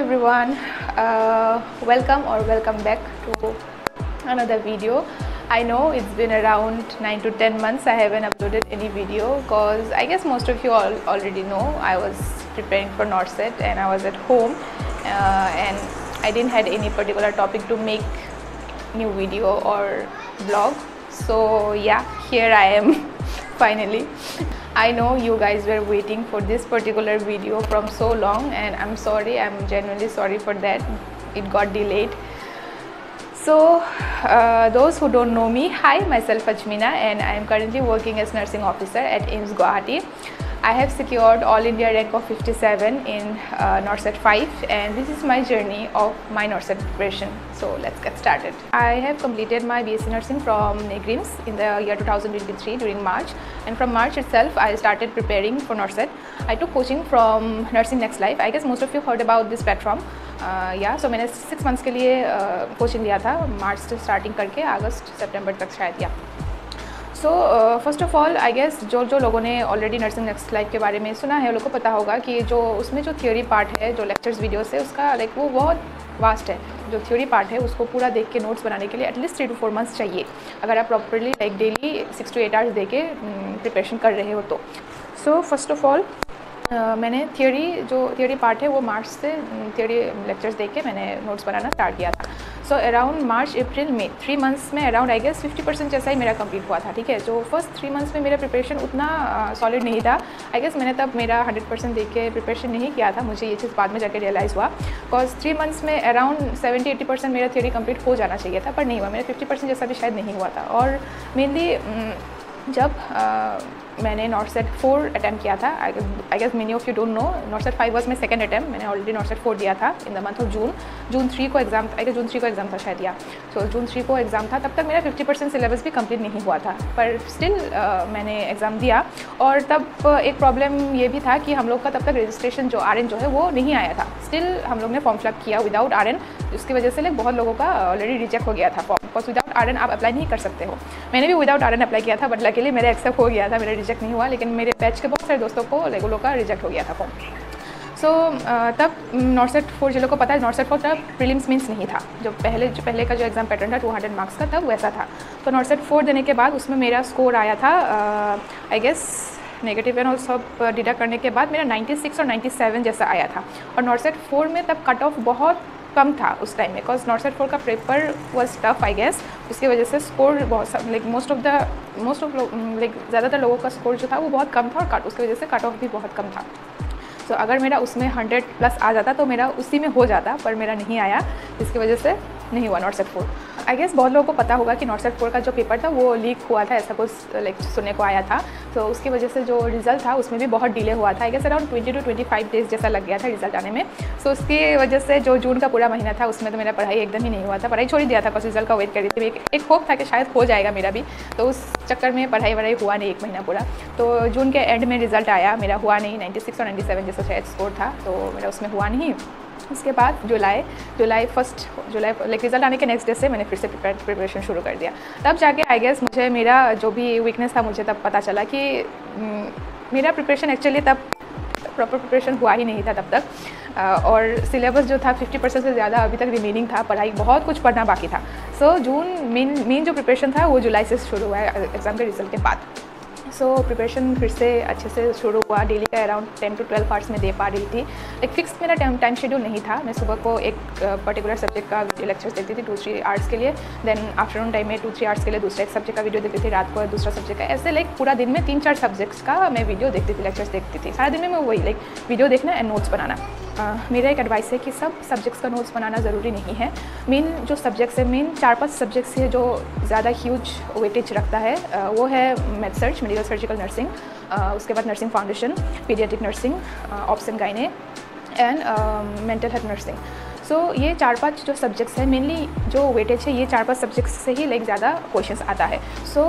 everyone, welcome back to another video. I know it's been around 9 to 10 months I haven't uploaded any video because I guess most of you all already know I was preparing for NORCET and I was at home and I didn't had any particular topic to make new video or vlog. So yeah, here I am finally. I know you guys were waiting for this particular video from so long and I'm sorry, I'm genuinely sorry for that. It got delayed. So those who don't know me, hi, myself Ajmina and I am currently working as nursing officer at AIIMS Guwahati. I have secured All India rank of 57 in NORCET 5 and this is my journey of my NORCET preparation. So let's get started. I have completed my BSc Nursing from NEGRIMS in the year 2023 during March, and from March itself I started preparing for NORCET. I took coaching from Nursing Next Life. I guess most of you heard about this platform. So मैंने 6 months के लिए coaching लिया था, मार्च से starting करके अगस्त सितंबर तक शायद. या so first of all I guess जो लोगों ने ऑलरेडी नर्सिंग नेक्स्ट लाइफ के बारे में सुना है उन लोगों को पता होगा कि जो उसमें जो थ्योरी पार्ट है, जो लेक्चर्स वीडियोस है, उसका लाइक वो बहुत वास्ट है. जो थ्योरी पार्ट है उसको पूरा देख के नोट्स बनाने के लिए एटलीस्ट 3 to 4 months चाहिए अगर आप properly like daily 6 to 8 hours दे के प्रिपरेशन कर रहे हो तो. सो फर्स्ट ऑफ ऑल मैंने थ्योरी पार्ट है वो मार्च से थ्योरी लेक्चर्स देख के मैंने नोट्स बनाना स्टार्ट किया था. सो अराउंड मार्च अप्रैल में 3 months में अराउंड आई गेस 50% जैसा ही मेरा कंप्लीट हुआ था. ठीक है, जो फर्स्ट 3 months में मेरा प्रिपरेशन उतना सॉलिड नहीं था. आई गेस मैंने तब मेरा 100% देख के प्रिपरेशन नहीं किया था. मुझे ये चीज़ बाद में जाके रियलाइज़ हुआ बिकॉज 3 months में अराउंड 70-80% मेरा थ्योरी कंप्लीट हो जाना चाहिए था, पर नहीं हुआ. मेरा 50% जैसा भी शायद नहीं हुआ था. और मेनली जब मैंने NORCET 4 अटैम्प्ट किया था, I guess many of you don't know, NORCET 5 was my second attempt. मैंने ऑलरेडी NORCET 4 दिया था in the month of June 3 को एग्जाम, आई गेस जून 3 को एग्जाम था शायद. या सो जून 3 को एग्जाम था. तब तक मेरा 50% सिलेबस भी कंप्लीट नहीं हुआ था, पर स्टिल मैंने एग्ज़ाम दिया. और तब एक प्रॉब्लम ये भी था कि हम लोग का तब तक रजिस्ट्रेशन जो RN जो है वो नहीं आया था. स्टिल हम लोग ने फॉर्म फिलअप किया विदाउट RN. उसकी वजह से बहुत लोगों का ऑलरेडी रिजेक्ट हो गया था फॉर्म, बिकॉज विदाउट RN आप अप्लाई नहीं कर सकते हो. मैंने भी विदाउट RN अप्लाई किया था, बट लकीली मेरा एक्सेप्ट हो गया था, मेरा रिजेक्ट नहीं हुआ. लेकिन मेरे बैच के बहुत सारे दोस्तों को रेगुलर का रिजेक्ट हो गया था फॉर्म. सो तब NORCET 4 जिन लोगों को पता है, NORCET 4 तब प्रीलिम्स मीन्स नहीं था. जो पहले का जो एग्ज़ाम पैटर्न था 200 मार्क्स का, तब वैसा था. तो NORCET 4 देने के बाद उसमें मेरा स्कोर आया था आई गेस नेगेटिव एंड और सब डिडक्ट करने के बाद मेरा 96 और 97 जैसा आया था. और NORCET 4 में तब कट ऑफ बहुत कम था उस टाइम में, बिकॉज NORCET 4 का paper was tough I guess. उसकी वजह से स्कोर बहुत लाइक मोस्ट ऑफ लाइक ज़्यादातर लोगों का स्कोर जो था वो बहुत कम था, और उसकी वजह से कट ऑफ भी बहुत कम था. तो अगर मेरा उसमें 100+ आ जाता तो मेरा उसी में हो जाता, पर मेरा नहीं आया, जिसकी वजह से नहीं हुआ NORCET 4. आई गेस बहुत लोगों को पता होगा कि NORCET 4 का जो पेपर था वो लीक हुआ था, ऐसा कुछ लाइक सुनने को आया था. तो उसकी वजह से जो रिज़ल्ट था उसमें भी बहुत डिले हुआ था. I guess around 20 to 25 days जैसा लग गया था रिजल्ट आने में. सो उसकी वजह से जो जून का पूरा महीना था उसमें तो मेरा पढ़ाई एकदम ही नहीं हुआ था. पढ़ाई छोड़ ही दिया था, बस रिजल्ट का वेट कर रही थी. एक होप था कि शायद हो जाएगा मेरा भी, तो उस चक्कर में पढ़ाई हुआ नहीं 1 महीना पूरा. तो जून के एंड में रिजल्ट आया, मेरा हुआ नहीं. 96 और 97 जैसा शायद स्कोर था, तो मेरा उसमें हुआ नहीं. उसके बाद जुलाई लाइक रिजल्ट आने के नेक्स्ट डे से मैंने फिर से प्रिपरेशन शुरू कर दिया. तब जाके आई गेस मुझे मेरा जो भी वीकनेस था मुझे तब पता चला कि मेरा प्रिपरेशन एक्चुअली तब प्रॉपर प्रिपरेशन हुआ ही नहीं था तब तक. और सिलेबस जो था 50% से ज़्यादा अभी तक रिमेनिंग था. पढ़ाई बहुत कुछ पढ़ना बाकी था. सो मेन जो प्रिपरेशन था वो जुलाई से शुरू हुआ है एग्ज़ाम के रिजल्ट के बाद. सो प्रिपरेशन फिर से अच्छे से शुरू हुआ. डेली का अराउंड 10 to 12 hours में दे पा रही थी. एक फिक्स मेरा टाइम शेड्यूल नहीं था. मैं सुबह को एक पर्टिकुलर सब्जेक्ट का वीडियो लेक्चर्स देखती थी 2-3 hours के लिए. देन आफ्टरनून टाइम में 2-3 hours के लिए दूसरे एक सब्जेक्ट का वीडियो देखती थी. रात को दूसरा सब्जेक्ट का. ऐसे लाइक पूरा दिन में 3-4 सब्जेक्ट्स का मैं वीडियो देखती थी, लेक्चर्स देखती थी. सारा दिन में मैं वही लाइक वीडियो देखना एंड नोट्स बनाना. मेरा एक एडवाइस है कि सब सब्जेक्ट्स का नोट्स बनाना ज़रूरी नहीं है. मेन जो सब्जेक्ट्स है, मेन 4-5 सब्जेक्ट्स है जो ज़्यादा ह्यूज वेटेज रखता है, वो है med surg, medical surgical nursing, उसके बाद nursing foundation, paediatric nursing, obs and gynae and mental health nursing. So ये 4-5 जो सब्जेक्ट्स हैं, मेनली जो वेटेज है ये 4-5 सब्जेक्ट्स से ही लाइक ज़्यादा क्वेश्चंस आता है. सो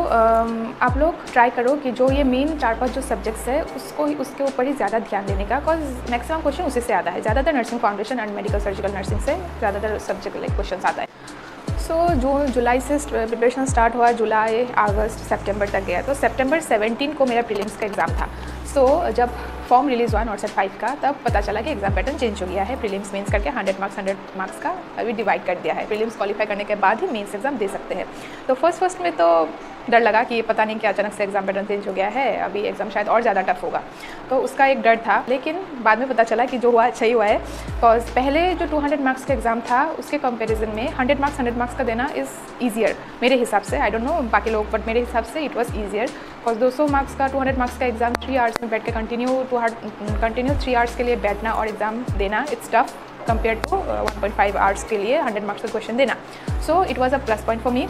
आप लोग ट्राई करो कि जो ये मेन 4-5 जो सब्जेक्ट्स है उसके ऊपर ही ज़्यादा ध्यान देने का, बिकॉज मैक्सिमम क्वेश्चन उसी से आता है. ज़्यादातर nursing foundation and medical surgical nursing से ज़्यादातर सब्जेक्ट लाइक क्वेश्चन आता है. सो जुलाई से प्रिपरेशन स्टार्ट हुआ, जुलाई, अगस्त, सितंबर तक गया. तो सितंबर 17 को मेरा प्रीलिम्स का एग्ज़ाम था. सो जब फॉर्म रिलीज़ हुआ नॉर्सेट 5 का, तब पता चला कि एग्जाम पैटर्न चेंज हो गया है। प्रीलिम्स मेंस करके 100 मार्क्स का अभी डिवाइड कर दिया है। प्रीलिम्स क्वालिफाई करने के बाद ही मेंस एग्जाम दे सकते हैं। तो फर्स्ट में तो डर लगा कि ये पता नहीं कि अचानक से एग्जाम पैटर्न चेंज हो गया है, अभी एग्जाम शायद और ज़्यादा टफ होगा, तो उसका एक डर था। लेकिन बाद में पता चला कि जो हुआ अच्छा ही हुआ है, बिकॉज पहले जो 200 मार्क्स का एग्जाम था उसके कंपैरिजन में 100 मार्क्स का देना इज़ ईजियर मेरे हिसाब से। आई डोंट नो बाकी लोग, बट मेरे हिसाब से it was easier. Because 200 marks का 200 मार्क्स का एग्जाम 3 आवर्स में बैठ के कंटिन्यू 3 आवर्स के लिए बैठना और एग्जाम देना, it's tough compare to 1.5 hours के लिए 100 मार्क्स का क्वेश्चन देना। So it was a plus point for me.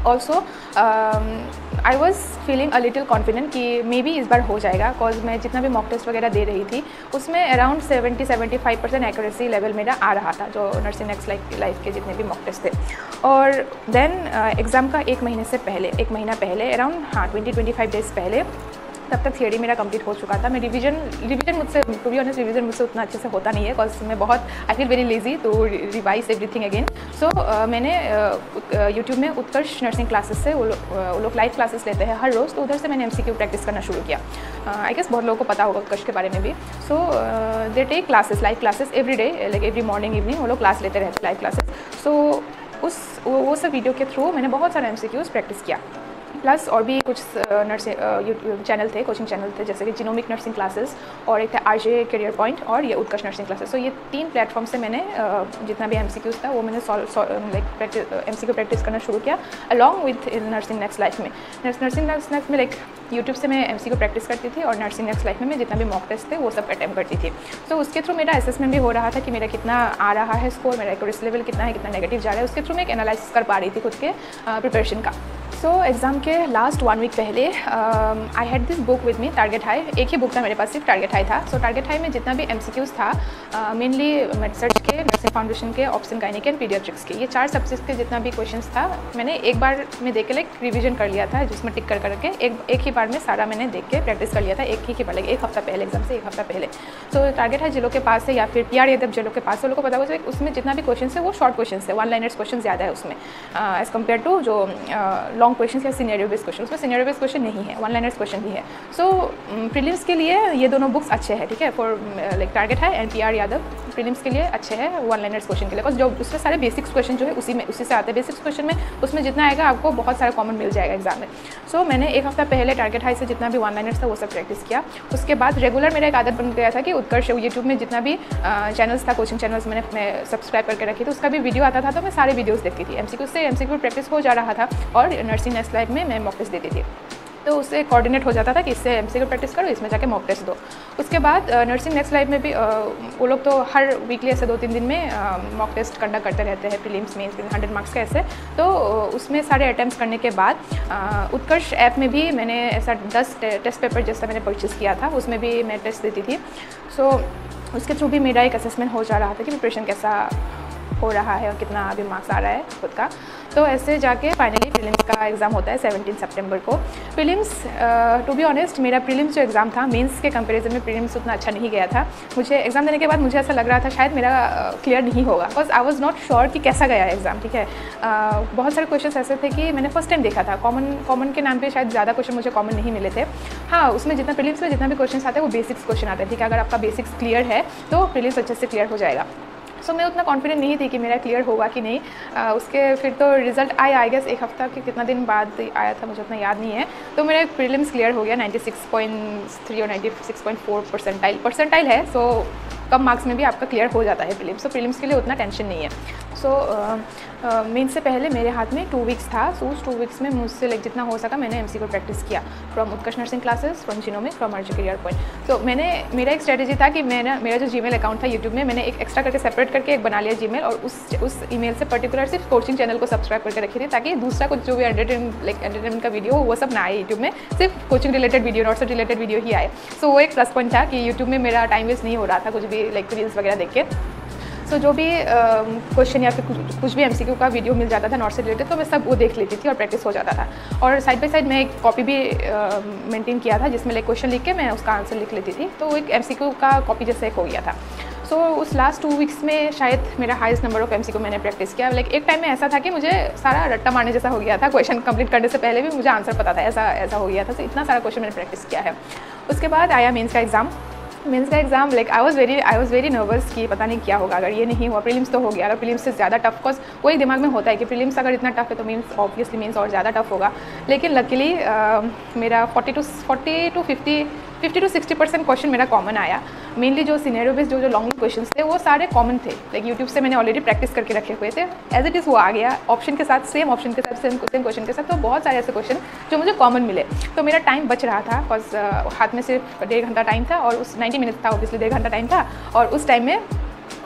Also I was feeling a little confident कि मे बी इस बार हो जाएगा, बिकॉज मैं जितना भी मॉक टेस्ट वगैरह दे रही थी उसमें अराउंड 70-75% एक्यूरेसी लेवल मेरा आ रहा था, जो नर्सिंग नेक्स्ट लाइफ के जितने भी मॉक टेस्ट थे। और देन एग्ज़ाम का एक महीना पहले अराउंड 20-25 डेज़ पहले, तब तक थियरी मेरा कंप्लीट हो चुका था। मैं रिवीजन मुझसे, टू बी ऑनेस्ट, रिवीजन मुझसे उतना अच्छे से होता नहीं है, बिकॉज मैं बहुत I feel very lazy to revise everything again. So मैंने यूट्यूब में उत्कर्ष नर्सिंग क्लासेस से, वो लोग लाइव क्लासेस लेते हैं हर रोज़, तो उधर से मैंने MCQ प्रैक्टिस करना शुरू किया। आई गेस बहुत लोगों को पता होगा उत्कर्ष के बारे में भी। So they take live classes every day, like every morning evening वो लोग क्लास लेते रहते लाइव क्लासेस। सो वो सब वीडियो के थ्रू मैंने बहुत सारे MCQs प्रैक्टिस किया। प्लस और भी कुछ नर्सिंग चैनल थे, कोचिंग चैनल थे, जैसे कि जिनोमिक नर्सिंग क्लासेस और एक था RJ करियर पॉइंट और ये उत्कर्ष नर्सिंग क्लासेस। तो ये 3 प्लेटफॉर्म से मैंने जितना भी MCQs था वो मैंने MCQ प्रैक्टिस करना शुरू किया along with nursing next life में। नर्सिंग नेक्स्ट लाइफ में यूट्यूब से मैं MCQ प्रैक्टिस करती थी, और नर्सिंग नेक्स्ट लाइफ में मैं जितना भी मॉक टेस्ट थे वो सब अटैम्प्ट करती थी। तो उसके थ्रू मेरा असेसमेंट भी हो रहा था कि मेरा कितना आ रहा है स्कोर, मेरा एक्यूरेसी लेवल कितना है, कितना नेगेटिव जा रहा है। उसके थ्रू मैं एक एनालिसिस कर पा रही थी खुद के प्रिपरेशन का। सो एग्ज़ाम के लास्ट 1 वीक पहले I had this book with me, target high. एक ही बुक था मेरे पास, सिर्फ टारगेट हाई था। सो टारगेट हाई में जितना भी MCQs था, मेनली मेडसर्च के, नर्सिंग फाउंडेशन के, ऑप्शन गायनिक एंड पीडियाट्रिक्स के, ये 4 सब्जेक्ट्स के जितना भी क्वेश्चंस था मैंने एक बार में देख के रिवीजन कर लिया था, जिसमें टिक कर करके एक ही बार में सारा मैंने देख के प्रैक्टिस कर लिया था, एक ही बार, एक हफ्ता पहले, एग्जाम से एक हफ्ता पहले। सो टारगेट हाई जिलों के पास है या फिर PR यादव जिलों के पास है, लोगों को पता होगा उसमें जितना भी क्वेश्चन है वो शॉर्ट क्वेश्चन है, 1 लाइनर्स क्वेश्चन ज़्यादा है उसमें एज़ कम्पेयर टू जो लॉन्ग क्वेश्चन या सीनियर बेस्ड क्वेश्चन, उसमें सीनियर बेस्ड क्वेश्चन नहीं है, 1 लाइनर्स क्वेश्चन ही है। सो प्रीलिम्स के लिए ये दोनों बुक्स अच्छे हैं, ठीक है, for like target high and PR Yadav prelims के लिए अच्छे हैं 1 लाइनर्स क्वेश्चन के लिए, बिकॉज जो उसमें सारे बेसिक्स क्वेश्चन जो है उसी से आते हैं। बेसिक्स क्वेश्चन में उसमें जितना आएगा आपको बहुत सारा कॉमन मिल जाएगा एग्जाम में। सो मैंने एक हफ्ता पहले टारगेट हाई से जितना भी 1 लाइनर्स था वो सब प्रैक्टिस किया। उसके बाद रेगुलर मेरा एक आदत बन गया था कि उत्कर्ष यूट्यूब में जितना भी चैनल्स था, कोचिंग चैनल्स मैं सब्सक्राइब करके रखी, तो उसका भी वीडियो आता था, तो मैं सारे वीडियोज़ देखती थी। MCQ प्रैक्टिस हो जा रहा था और नर्सिंग नेक्स्ट लाइफ में मैं मॉक टेस्ट देती थी, तो उससे कोऑर्डिनेट हो जाता था कि इससे MCQ प्रैक्टिस करो, इसमें जाके मॉक टेस्ट दो। उसके बाद नर्सिंग नेक्स्ट लाइफ में भी वो लोग तो हर वीकली ऐसे 2-3 दिन में मॉक टेस्ट कंडक्ट करते रहते हैं, प्रीलिम्स मेंस 100 मार्क्स का ऐसे। तो उसमें सारे अटैम्प्ट्स करने के बाद उत्कर्ष ऐप में भी मैंने ऐसा 10 टेस्ट पेपर जैसा मैंने परचेज़ किया था, उसमें भी मैं टेस्ट देती थी। सो उसके थ्रू भी मेरा एक असेसमेंट हो जा रहा था कि प्रिपरेशन कैसा हो रहा है और कितना अभी मार्क्स आ रहा है खुद का। तो ऐसे जाके फाइनली प्रीलिम्स का एग्ज़ाम होता है 17 सितंबर को। प्रीलिम्स टू बी ऑनेस्ट मेरा प्रीलिम्स जो एग्ज़ाम था मेंस के कंपैरिजन में प्रीलिम्स उतना अच्छा नहीं गया था। मुझे एग्ज़ाम देने के बाद मुझे ऐसा लग रहा था शायद मेरा क्लियर नहीं होगा, because I was not sure कि कैसा गया एग्ज़ाम, ठीक है। बहुत सारे क्वेश्चन ऐसे थे कि मैंने फर्स्ट टाइम देखा था, कॉमन के नाम पर शायद ज़्यादा क्वेश्चन मुझे कॉमन नहीं मिले थे। हाँ, उसमें जितना प्रीलिम्स में जितना भी क्वेश्चन आते हैं वो बेसिक्स क्वेश्चन आते हैं, ठीक है। अगर आपका बेसिक्स क्लियर है तो प्रीलिम्स अच्छे से क्लियर हो जाएगा। सो मैं उतना कॉन्फिडेंट नहीं थी कि मेरा क्लियर होगा कि नहीं। उसके फिर तो रिजल्ट आया, आई गेस एक हफ्ता के कितना दिन बाद आया था, मुझे उतना याद नहीं है। तो मेरा प्रीलिम्स क्लियर हो गया 96.3 और 96.4 परसेंटाइल है। सो कम मार्क्स में भी आपका क्लियर हो जाता है प्रीलिम्स, तो प्रीलिम्स के लिए उतना टेंशन नहीं है। सो मेन से पहले मेरे हाथ में 2 वीक्स था, सो उस 2 वीक्स में मुझसे लाइक जितना हो सका मैंने MCQ प्रैक्टिस किया from Utkarsh nursing classes, from genomic, from RJ career point. तो मेरा एक स्ट्रेटेजी था कि मेरा जो जीमेल अकाउंट था यूट्यूब में, मैंने एक एक्स्ट्रा करके सेपरेट करके एक बना लिया जीमेल, और उस ईमेल से पर्टिकुलर सिर्फ कोचिंग चैनल को सब्सक्राइब करके रखी थी, ताकि दूसरा कुछ जो भी एंटरटेनमेंट का वीडियो हो वो सब ना आए यूट्यूब में, सिर्फ कोचिंग रिलेटेड वीडियो, नॉट से रिलेटेड वीडियो ही आए। सो वो एक प्लस पॉइंट था कि यूट्यूब में मेरा टाइम वेस्ट नहीं हो रहा था कुछ भी लाइक रील्स वगैरह देख के। सो जो भी क्वेश्चन या फिर कुछ भी MCQ का वीडियो मिल जाता था नॉट से रिलेटेड, तो मैं सब वो देख लेती थी और प्रैक्टिस हो जाता था। और साइड बाय साइड मैं एक कॉपी भी मेंटेन किया था, जिसमें लाइक क्वेश्चन लिख के मैं उसका आंसर लिख लेती थी, तो एक MCQ का कॉपी जैसे एक हो गया था। सो उस लास्ट 2 वीक्स में शायद मेरा हाईएस्ट नंबर ऑफ MCQ मैंने प्रैक्टिस किया। लाइक एक टाइम में ऐसा था कि मुझे सारा रट्टा मारने जैसा हो गया था, क्वेश्चन कंप्लीट करने से पहले भी मुझे आंसर पता था, ऐसा हो गया था। तो इतना सारा क्वेश्चन मैंने प्रैक्टिस किया है। उसके बाद आया मेंस का एग्ज़ाम। मेंस का exam like I was very nervous कि पता नहीं क्या होगा, अगर ये नहीं हुआ प्रीलिम्स तो हो गया, अगर प्रीलिम्स से ज़्यादा टफ, कोर्स वही दिमाग में होता है कि प्रीलिम्स अगर इतना टफ है तो मेंस ऑब्वियसली मेंस और ज़्यादा टफ होगा। लेकिन लकीली मेरा 50 to 60% क्वेश्चन मेरा कॉमन आया। मेनली जो सिनेरियो बेस्ड जो लॉन्ग क्वेश्चंस थे वो सारे कॉमन थे, लाइक यूट्यूब से मैंने ऑलरेडी प्रैक्टिस करके रखे हुए थे, एज इट इज़ वो आ गया ऑप्शन के साथ, सेम ऑप्शन के साथ, सेम क्वेश्चन के साथ। तो बहुत सारे ऐसे क्वेश्चन जो मुझे कॉमन मिले, तो मेरा टाइम बच रहा था, बिकॉज हाथ में सिर्फ 1.5 घंटा टाइम था और उस 90 मिनट्स था, ऑब्वियसली 1.5 घंटा टाइम था, और उस टाइम में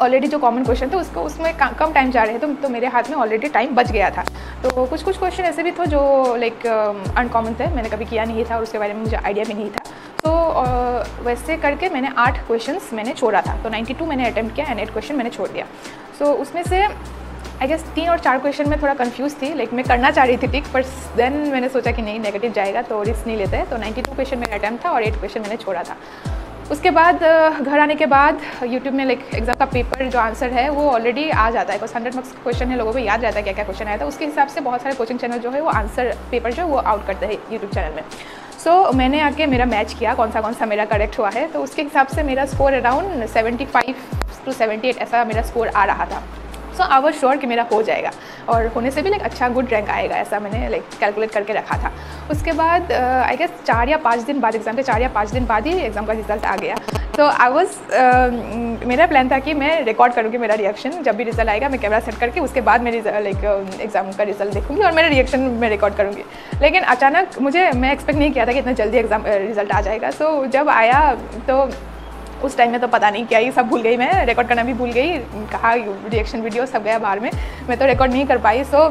ऑलरेडी जो कॉमन क्वेश्चन थे उसमें कम टाइम जा रहे थे, तो मेरे हाथ में ऑलरेडी टाइम बच गया था। तो कुछ क्वेश्चन ऐसे भी थे जो लाइक अनकॉमन थे, मैंने कभी किया नहीं था और उसके बारे में मुझे आइडिया भी नहीं था। तो वैसे करके मैंने 8 क्वेश्चंस मैंने छोड़ा था, तो 92 मैंने अटैम्प्ट किया एंड 8 क्वेश्चन मैंने छोड़ दिया। सो उसमें से आई गेस 3 और 4 क्वेश्चन में थोड़ा कंफ्यूज थी, लाइक मैं करना चाह रही थी टिक, पर देन मैंने सोचा कि नहीं नेगेटिव जाएगा तो रिस्क नहीं लेते, तो 92 क्वेश्चन मेरा अटैम्प्ट था और 8 क्वेश्चन मैंने छोड़ा था। उसके बाद घर आने के बाद यूट्यूब में लाइक एग्जाम का पेपर जो आंसर है वो ऑलरेडी आ जाता है, बिकॉज 100 मार्क्स का क्वेश्चन है, लोगों को याद रहता है क्या क्या क्वेश्चन आया था, उसके हिसाब से बहुत सारे कोचिंग चैनल जो है वो आंसर पेपर जो है वो आउट करते हैं यूट्यूब चैनल में। सो मैंने आके मेरा मैच किया कौन सा मेरा करेक्ट हुआ है, तो उसके हिसाब से मेरा स्कोर अराउंड 75 to 78 ऐसा मेरा स्कोर आ रहा था। सो आई वाज श्योर कि मेरा हो जाएगा और होने से भी लाइक अच्छा गुड रैंक आएगा, ऐसा मैंने लाइक कैलकुलेट करके रखा था। उसके बाद आई गेस 4 या 5 दिन बाद, एग्ज़ाम के 4 या 5 दिन बाद ही एग्ज़ाम का रिजल्ट आ गया। तो आई वाज मेरा प्लान था कि मैं रिकॉर्ड करूँगी मेरा रिएक्शन, जब भी रिजल्ट आएगा मैं कैमरा सेट करके उसके बाद मेरी लाइक एग्ज़ाम का रिजल्ट देखूँगी और मेरा रिएक्शन मैं रिकॉर्ड करूँगी। लेकिन अचानक मैं एक्सपेक्ट नहीं किया था कि इतना जल्दी एग्ज़ाम रिजल्ट आ जाएगा। सो जब आया तो उस टाइम में तो पता नहीं क्या ही सब भूल गई, मैं रिकॉर्ड करना भी भूल गई, कहा रिएक्शन वीडियो सब गया बाहर में, मैं तो रिकॉर्ड नहीं कर पाई। सो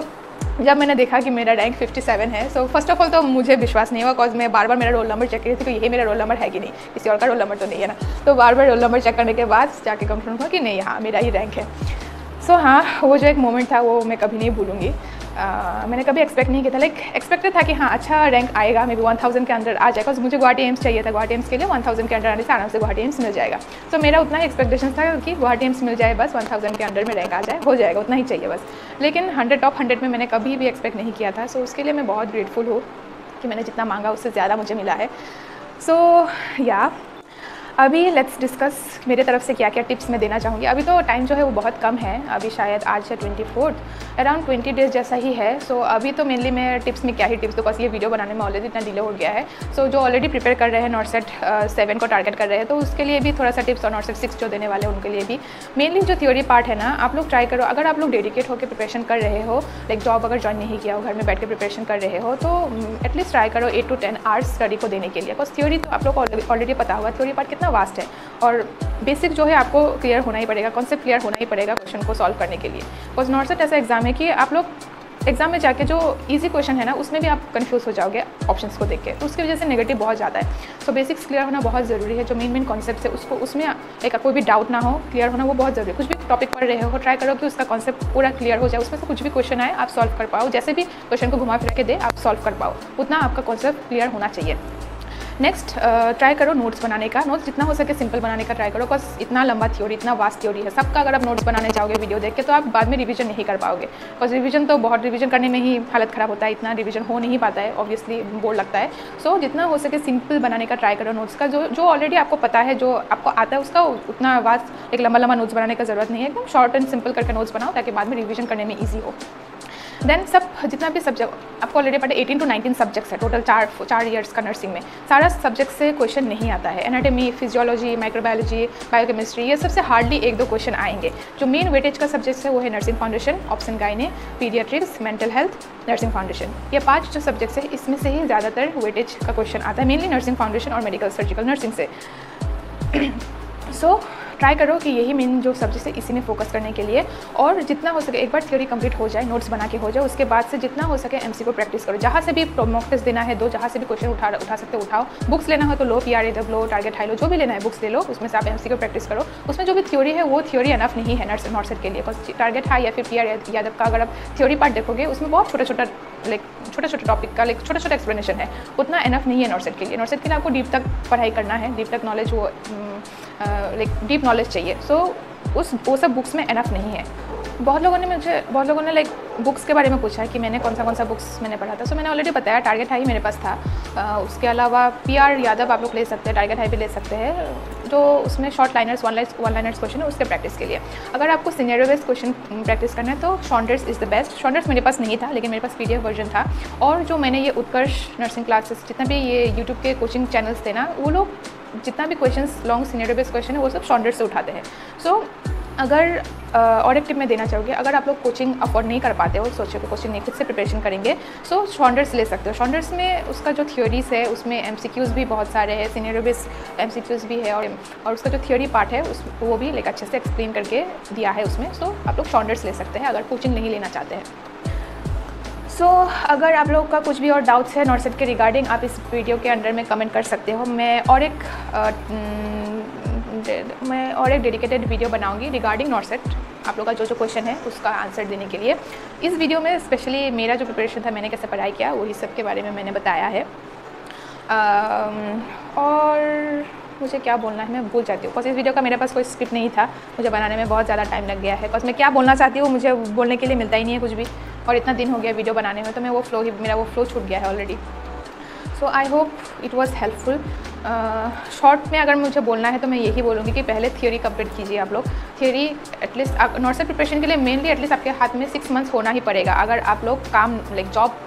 जब मैंने देखा कि मेरा रैंक 57 है, सो फर्स्ट ऑफ ऑल तो मुझे विश्वास नहीं हुआ, बिकॉज मैं बार बार मेरा रोल नंबर चेक कर रही थी कि यही मेरा रोल नंबर है कि नहीं, किसी और का रोल नंबर तो नहीं है ना। तो बार बार रोल नंबर चेक करने के बाद जाके कंफर्म हुआ कि नहीं, हाँ मेरा ही रैंक है। सो हाँ, वो जो एक मोमेंट था वो मैं कभी नहीं भूलूँगी। मैंने कभी एक्सपेक्ट नहीं किया था, लाइक एक्सपेक्टेड था कि हाँ अच्छा रैंक आएगा, मे बी 1000 के अंदर आ जाएगा, मुझे गुवाहाटी एम्स चाहिए था, गुवाहाटी एम्स के लिए 1000 के अंदर आने से आराम से गुवाहाटी एम्स मिल जाएगा। तो मेरा उतना ही एक्सपेक्टेशन था कि गुवाहाटी एम्स मिल जाए, बस 1000 के अंदर में रैंक आ जाए, हो जाएगा, उतना ही चाहिए बस। लेकिन 100 टॉप 100 में मैंने कभी भी एक्सपेक्ट नहीं किया था। सो उसके लिए मैं बहुत ग्रेटफुल हूँ कि मैंने जितना मांगा उससे ज़्यादा मुझे मिला है। सो या अभी लेट्स डिस्कस मेरे तरफ से क्या क्या टिप्स मैं देना चाहूँगी। अभी तो टाइम जो है वो बहुत कम है, अभी शायद आज है 24, अराउंड 20 डेज़ जैसा ही है। सो अभी तो मेनली मैं टिप्स में क्या ही टिप्स, तो बस ये वीडियो बनाने में ऑलरेडी इतना डिले हो गया है। सो जो ऑलरेडी प्रिपेयर कर रहे हैं नॉर्सेट 7 को टारगेट कर रहे हैं, तो उसके लिए भी थोड़ा सा टिप्स, और नॉर्सेट 6 जो देने वाले हैं उनके लिए भी। मेनली जो थ्योरी पार्ट है ना, आप लोग ट्राई करो, अगर आप लोग डेडिकेट होकर प्रिपरेशन कर रहे हो, लाइक जॉब अगर ज्वाइन नहीं किया हो, घर में बैठ के प्रिपरेशन कर रहे हो, तो एटलीस्ट ट्राई करो 8 to 10 आवर्स स्टडी को देने के लिए। बिकॉज थ्योरी तो आप लोग को ऑलरेडी पता होगा, थ्योरी पार्ट कितना वास्ट है, और बेसिक जो है आपको क्लियर होना ही पड़ेगा, कॉन्सेप्ट क्लियर होना ही पड़ेगा क्वेश्चन को सॉल्व करने के लिए। बिकॉज नॉर्सेट ऐसा एग्जाम है कि आप लोग एग्जाम में जाके जो इजी क्वेश्चन है ना उसमें भी आप कंफ्यूज हो जाओगे ऑप्शंस को देख के, तो उसकी वजह से नेगेटिव बहुत ज़्यादा है। सो बेसिक्स क्लियर होना बहुत ज़रूरी है, जो मेन कॉन्सेप्ट है उसको, उसमें एक कोई भी डाउट ना हो, क्लियर होना वो बहुत ज़रूरी है। कुछ भी टॉपिक पढ़ रहे हो ट्राई करो कि उसका कॉन्सेप्ट पूरा क्लियर हो जाए, उसमें से कुछ भी क्वेश्चन आए आप सॉल्व कर पाओ, जैसे भी क्वेश्चन को घुमा फिरा के दे आप सॉल्व कर पाओ, उतना आपका कॉन्सेप्ट क्लियर होना चाहिए। नेक्स्ट ट्राई करो नोट्स बनाने का, नोट्स जितना हो सके सिंपल बनाने का ट्राई करो, बस इतना लंबा थ्योरी, इतना वास्ट थ्योरी है सबका, अगर आप नोट्स बनाने जाओगे वीडियो देख के तो आप बाद में रिवीजन नहीं कर पाओगे। बस रिवीजन तो बहुत, रिवीजन करने में ही हालत ख़राब होता है, इतना रिवीजन हो नहीं पाता है, ऑब्वियसली बोर लगता है। सो जितना हो सके सिंपल बनाने का ट्राई करो नोट्स का, जो ऑलरेडी आपको पता है, जो आपको आता है उसका उतना वास्ट एक लंबा नोट्स बनाने का ज़रूरत नहीं है, एकदम शॉर्ट एंड सिंपल करके नोट्स बनाओ ताकि बाद में रिवीजन करने में ईजी हो। देन सब जितना भी सब्जेक्ट आपको ऑलरेडी पता है 18 to 19 सब्जेक्ट्स है टोटल, 4 ईयर्स का नर्सिंग में, सारा सब्जेक्ट से क्वेश्चन नहीं आता है। एनाटॉमी, फिजियोलॉजी, माइक्रोबायोलॉजी, बायोकेमिस्ट्री, ये सबसे हार्डली 1-2 क्वेश्चन आएंगे। जो मेन वेटेज का सब्जेक्ट है वो है nursing foundation, obs gynae, paediatrics, mental health, nursing foundation, ये 5 जो सब्जेक्ट्स है इसमें से ही ज़्यादातर वेटेज का क्वेश्चन आता है, मेनली नर्सिंग फाउंडेशन और मेडिकल सर्जिकल नर्सिंग से। सो ट्राई करो कि यही मेन जो सब्जेक्ट है इसी में फोकस करने के लिए, और जितना हो सके एक बार थ्योरी कंप्लीट हो जाए, नोट्स बना के हो जाए, उसके बाद से जितना हो सके एमसी को प्रैक्टिस करो, जहाँ से भी मॉक टेस्ट देना है दो, जहाँ से भी क्वेश्चन उठा सकते हो उठाओ, बुक्स लेना हो तो लो, PRA लो, टारगेट हाई लो, जो भी लेना है बुक्स ले लो, उसमें से आप एमसी को प्रैक्टिस करो। उसमें जो भी थ्योरी है वो थ्योरी एनफ नहीं है नॉर्सेट के लिए, बिकॉज टारगेट हाई या फिर PR यादव का अगर आप थ्योरी पार्ट देखोगे उसमें बहुत छोटा छोटा टॉपिक का छोटा एक्सप्लेनेशन है, उतना एनफ नहीं है नॉर्सेट के लिए। नॉर्सेट के लिए आपको डीप तक पढ़ाई करना है, डीप तक नॉलेज, वो डीप नॉलेज चाहिए। सो वो सब बुक्स में एनफ नहीं है। बहुत लोगों ने लाइक बुक्स के बारे में पूछा है कि मैंने कौन सा बुक्स मैंने पढ़ा था। सो मैंने ऑलरेडी बताया टारगेट हाई मेरे पास था, उसके अलावा PR यादव आप लोग ले सकते हैं, टारगेट हाई भी ले सकते हैं, जो उसमें short liners one liners question है उसके प्रैक्टिस के लिए। अगर आपको सिनेरियो बेस्ड क्वेश्चन प्रैक्टिस करना है तो शॉन्डर्स इज़ द बेस्ट। शॉन्डर्स मेरे पास नहीं था, लेकिन मेरे पास PDF वर्जन था। और जो मैंने ये उत्कर्ष नर्सिंग क्लासेस, जितना भी ये यूट्यूब के कोचिंग चैनल्स थे ना, वो लोग जितना भी questions long scenario based question है वो सब शॉन्डर्स से उठाते हैं। सो अगर और एक टिप मैं देना चाहूँगी, अगर आप लोग कोचिंग अफोर्ड नहीं कर पाते हो, सोचो कि कोचिंग नहीं खुद से प्रिपरेशन करेंगे, सो शॉन्डर्स ले सकते हो। शॉन्डर्स में उसका जो थ्योरीज है उसमें MCQs भी बहुत सारे हैं, सिनेरियो बेस्ड MCQs भी है, और उसका जो थ्योरी पार्ट है वो भी लाइक अच्छे से एक्सप्लेन करके दिया है उसमें। सो आप लोग शॉन्डर्स ले सकते हैं अगर कोचिंग नहीं लेना चाहते हैं। सो अगर आप लोग का कुछ भी और डाउट्स है नॉर्सेट के रिगार्डिंग, आप इस वीडियो के अंडर में कमेंट कर सकते हो। मैं और एक डेडिकेटेड वीडियो बनाऊंगी रिगार्डिंग नॉर्सेट, आप लोग का जो क्वेश्चन है उसका आंसर देने के लिए। इस वीडियो में स्पेशली मेरा जो प्रिपरेशन था, मैंने कैसे पढ़ाई किया, वही सब के बारे में मैंने बताया है। और मुझे क्या बोलना है मैं भूल जाती हूँ, बिकॉज इस वीडियो का मेरे पास कोई स्क्रिप्ट नहीं था, मुझे बनाने में बहुत ज़्यादा टाइम लग गया है। बिकॉज मैं क्या बोलना चाहती हूँ मुझे बोलने के लिए मिलता ही नहीं है कुछ भी, और इतना दिन हो गया वीडियो बनाने में, तो मैं मेरा वो फ्लो छूट गया है already. So I hope it was helpful. Short में अगर मुझे बोलना है तो मैं यही बोलूँगी कि पहले थियोरी कंप्लीट कीजिए आप लोग। थियोरी एटलीस्ट नॉर्सेट प्रिपरेशन के लिए मेनली एटलीस्ट आपके हाथ में 6 मंथ्स होना ही पड़ेगा। अगर आप लोग काम लाइक जॉब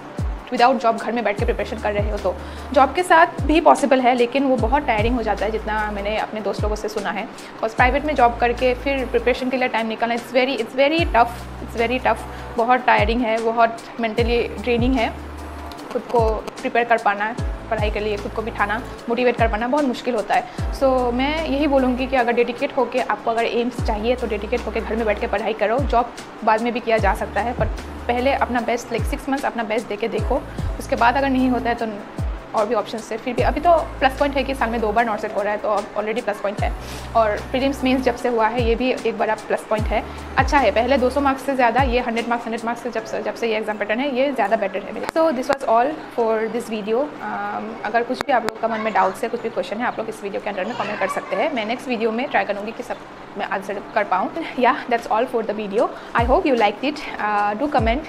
विदाउट जॉब घर में बैठ के प्रिपरेशन कर रहे हो तो जॉब के साथ भी पॉसिबल है, लेकिन वो बहुत टायरिंग हो जाता है, जितना मैंने अपने दोस्त लोगों से सुना है। बिकॉज प्राइवेट में जॉब करके फिर प्रिपरेशन के लिए टाइम निकालना इट्स वेरी टफ, बहुत टायरिंग है, बहुत मेंटली ड्रेनिंग है। खुद को प्रिपेयर कर पाना पढ़ाई के लिए, खुद को बिठाना, मोटिवेट कर पाना बहुत मुश्किल होता है। सो मैं यही बोलूँगी कि अगर डेडिकेट होके आपको अगर एम्स चाहिए तो डेडिकेट होके घर में बैठ के पढ़ाई करो। जॉब बाद में भी किया जा सकता है, पर पहले अपना बेस्ट लाइक 6 मंथ्स अपना बेस्ट देके देखो। उसके बाद अगर नहीं होता है तो और भी ऑप्शन है। फिर भी अभी तो प्लस पॉइंट है कि साल में 2 बार नॉर्सेट हो रहा है, तो ऑलरेडी प्लस पॉइंट है। और प्रीलिम्स मेंस जब से हुआ है ये भी एक बड़ा प्लस पॉइंट है, अच्छा है। पहले 200 मार्क्स से ज़्यादा ये 100 मार्क्स से जब से ये एग्जाम पैटर्न है ये ज़्यादा बेटर है। So this was all for this video. अगर कुछ भी आप लोग का मन में डाउट्स है, कुछ भी क्वेश्चन है, आप लोग इस वीडियो के अंदर में कमेंट कर सकते हैं। मैं नेक्स्ट वीडियो में ट्राई करूँगी कि सब मैं आंसर कर पाऊँ। या that's all for the video. I hope you like it. Do comment,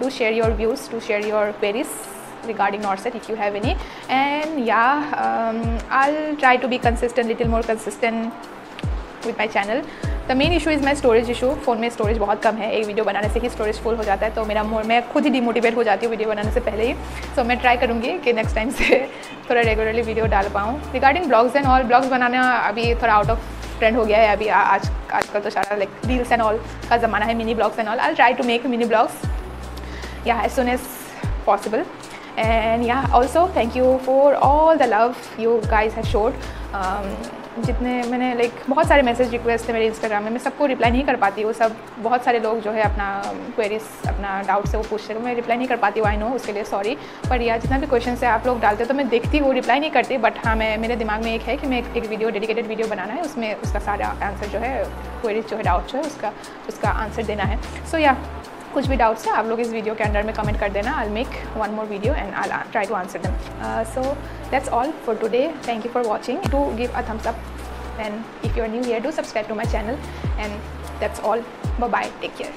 do share your views, do share your queries regarding NORCET if you have any, and yeah, I'll try to be little more consistent with my channel. The main issue is my storage issue. Phone में storage बहुत कम है, एक video बनाने से ही storage full हो जाता है, तो मैं खुद ही डिमोटिवेट हो जाती हूँ वीडियो बनाने से पहले ही। सो मैं ट्राई करूँगी कि नेक्स्ट टाइम से थोड़ा रेगुलरली वीडियो डाल पाऊँ। Regarding blogs and all, blogs बनाना अभी थोड़ा आउट ऑफ ट्रेंड हो गया है अभी। आजकल तो सारा लाइक रील्स एंड ऑल का ज़माना है, mini blogs and all. I'll try to make mini blogs as soon as possible. And yeah, also thank you for all the love you guys have showed. जितने मैंने like बहुत सारे message request थे मेरे Instagram में, मैं सबको reply नहीं कर पाती हूँ। सब बहुत सारे लोग जो है अपना क्वेरीज, अपना डाउट्स है वो पूछते हैं, मैं रिप्लाई नहीं कर पाती हूँ, आई नो, उसके लिए सॉरी। पर या जितना भी क्वेश्चन है आप लोग डालते हो तो मैं देखती हूँ, रिप्लाई नहीं करती, बट हाँ मेरे दिमाग में एक है कि मैं एक वीडियो डेडिकेटेड वीडियो बनाना है, उसमें उसका सारा आंसर जो है, क्वेरीज जो है, डाउट जो है उसका आंसर देना है। सो या कुछ भी डाउट्स है आप लोग इस वीडियो के अंदर में कमेंट कर देना। I'll make one more video and I'll try to answer them. So that's all for today. Thank you for watching. Do give a thumbs up, and if you are new here, do subscribe to my channel. And that's all. Bye bye. Take care.